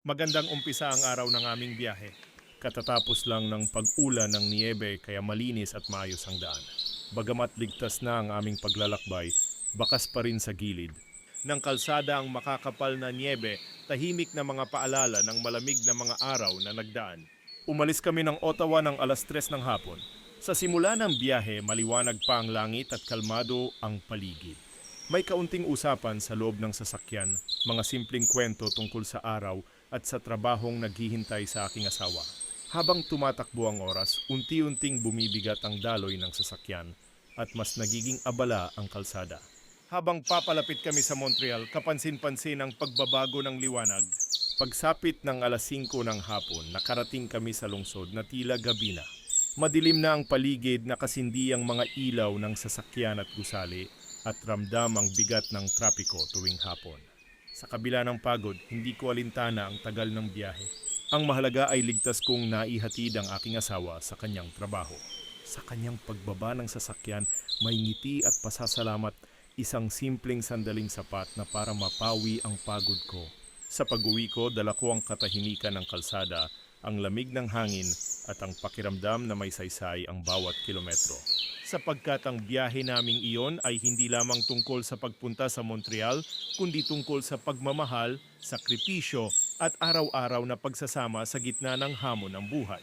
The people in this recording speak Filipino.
Magandang umpisa ang araw ng aming biyahe. Katatapos lang ng pag-ulan ng niyebe kaya malinis at maayos ang daan. Bagamat ligtas na ang aming paglalakbay, bakas pa rin sa gilid. Ng kalsada ang makakapal na niyebe, tahimik na mga paalala ng malamig na mga araw na nagdaan. Umalis kami ng Ottawa ng alas 3 ng hapon. Sa simula ng biyahe, maliwanag pa ang langit at kalmado ang paligid. May kaunting usapan sa loob ng sasakyan, mga simpleng kwento tungkol sa araw at sa trabahong naghihintay sa aking asawa. Habang tumatakbo ang oras, unti-unting bumibigat ang daloy ng sasakyan at mas nagiging abala ang kalsada. Habang papalapit kami sa Montreal, kapansin-pansin ang pagbabago ng liwanag. Pagsapit ng alas 5 ng hapon, nakarating kami sa lungsod na tila gabi na. Madilim na ang paligid, nakasindi ang mga ilaw ng sasakyan at gusali at ramdam ang bigat ng trapiko tuwing hapon. Sa kabila ng pagod, hindi ko alintana ang tagal ng biyahe. Ang mahalaga ay ligtas kong naihatid ang aking asawa sa kanyang trabaho. Sa kanyang pagbaba ng sasakyan, may ngiti at pasasalamat, isang simpleng sandaling sapat na para mapawi ang pagod ko. Sa pag-uwi ko, dala ko ang katahimikan ng kalsada, ang lamig ng hangin at ang pakiramdam na may saysay ang bawat kilometro. Sapagkat ang biyahe naming iyon ay hindi lamang tungkol sa pagpunta sa Montreal, kundi tungkol sa pagmamahal, sakripisyo at araw-araw na pagsasama sa gitna ng hamon ng buhay.